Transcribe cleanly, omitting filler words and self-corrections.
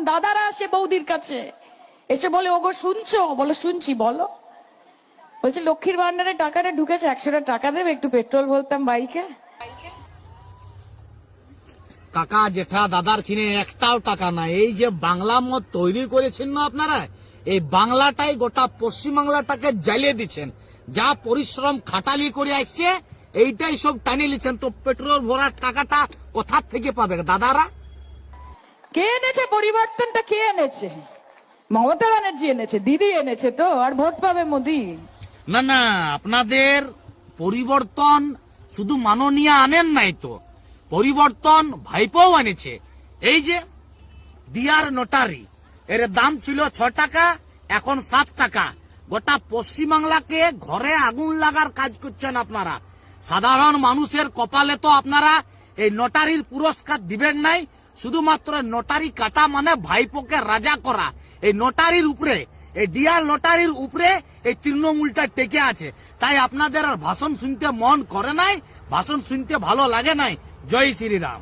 দাদারা আসে বৌদির কাছে, এসে বলে ওগো শুনছো? বলো শুনছি, বলো। বলছে লক্ষ্মীর ভান্ডারে টাকাটা ঢুকেছে, 100টা টাকা দেবে, একটু পেট্রোল ভরতাম বাইকে। কাকা জেঠা দাদার কিনে একটাও টাকা নাই। এই যে বাংলা মত তৈরি করেছেন না আপনারা, এই বাংলাটাই গোটা পশ্চিমবাংলাটাকে জ্বালিয়ে দিচ্ছেন। যা পরিশ্রম খাটালি করে আসছে এইটাই সব টানিয়ে নিচ্ছেন। তো পেট্রোল ভরার টাকাটা কোথা থেকে পাবে দাদারা? কে এনেছে পরিবর্তনটা? কে এনেছে? মমতা ব্যানার্জি এনেছে, দিদি এনেছে তো। আর ভোট পাবে মোদি? না না, আপনাদের পরিবর্তন শুধু মাননীয় আনেন নাই তো, পরিবর্তন ভাইপোও আনেছে। এই যে দিয়ার নোটারি, এর দাম ছিল 6 টাকা, এখন 7 টাকা। গোটা পশ্চিমবাংলাকে ঘরে আগুন লাগার কাজ করছেন আপনারা। সাধারণ মানুষের কপালে তো আপনারা এই নোটারির পুরস্কার দিবেন নাই। শুধুমাত্র নোটারি কাটা মানে ভাইপোকে রাজা করা। এই নোটারির উপরে, এই ডিয়ার নোটারির উপরে এই তৃণমূলটা টেকে আছে। তাই আপনাদের আর ভাষণ শুনতে মন করে নাই, ভাষণ শুনতে ভালো লাগে নাই। জয় শ্রীরাম।